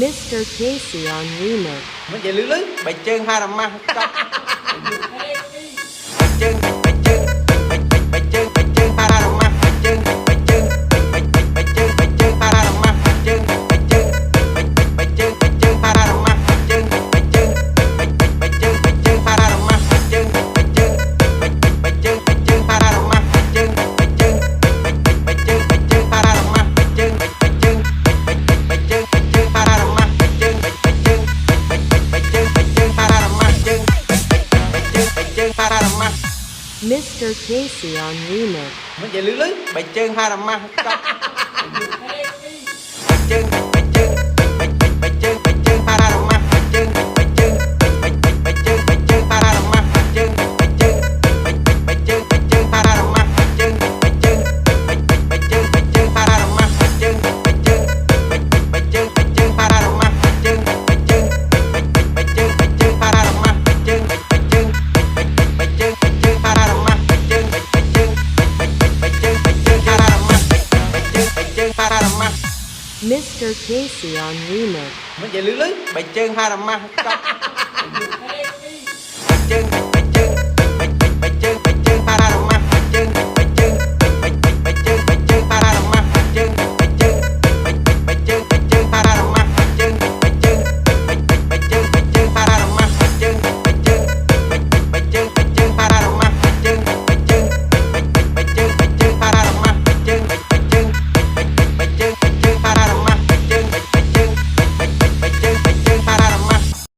Mr. Casey on remix. មិននិយាយលឺបៃជើងហារ៉ាម៉ាស់ចប់បៃជើងបៃជើងបៃជើងបៃជើងហារ៉ាម៉ាស់បៃជើងបៃជើងបៃជើងបៃជើងហារ៉ាម៉ាស់បៃជើងបៃជើងបៃជើងបៃជើងហារ៉ាម៉ាស់បៃជើងបៃជើងបៃជើងបៃជើងហារ៉ាម៉ាស់បៃជើងបៃជើងបៃជើងបៃជើងហារ៉ាម៉ាស់បៃជើងបៃជើងបៃជើងបៃជើងហារ៉ាម៉ាស់បៃជើងបៃជើងបៃជើងបៃជើងបៃជើងហារ៉ាម៉ាស់បៃជើងបៃជើងបៃជើងបៃជើងហារ៉ាម៉ាស់ជើងបៃជើងហារ៉ាម៉ាស់ Mr. Casey on remix. មិននិយាយលឺបៃជើងហារ៉ាម៉ាស់ចប់បៃជើងបៃជើងបៃជើងបៃជើងហារ៉ាម៉ាស់បៃជើងបៃជើងបៃជើងបៃជើងហារ៉ាម៉ាស់បៃជើងបៃជើងបៃជើងបៃជើងហារ៉ាម៉ាស់បៃជើងបៃជើងបៃជើងបៃជើងហារ៉ាម៉ាស់បៃជើងបៃជើងបៃជើងបៃជើងហារ៉ាម៉ាស់បៃជើងបៃជើងបៃជើងបៃជើងហារ៉ាម៉ាស់បៃជើងបៃជើងបៃជើងបៃជើងបៃជើងហារ៉ាម៉ាស់បៃជើងបៃជើងបៃជើងបៃជើងហារ៉ាម៉ាស់បៃជើងបៃជើងហារ៉ាម៉ាស់ Mr. Casey on remix. មិននិយាយលឺបៃជើងហារ៉ាម៉ាស់ចប់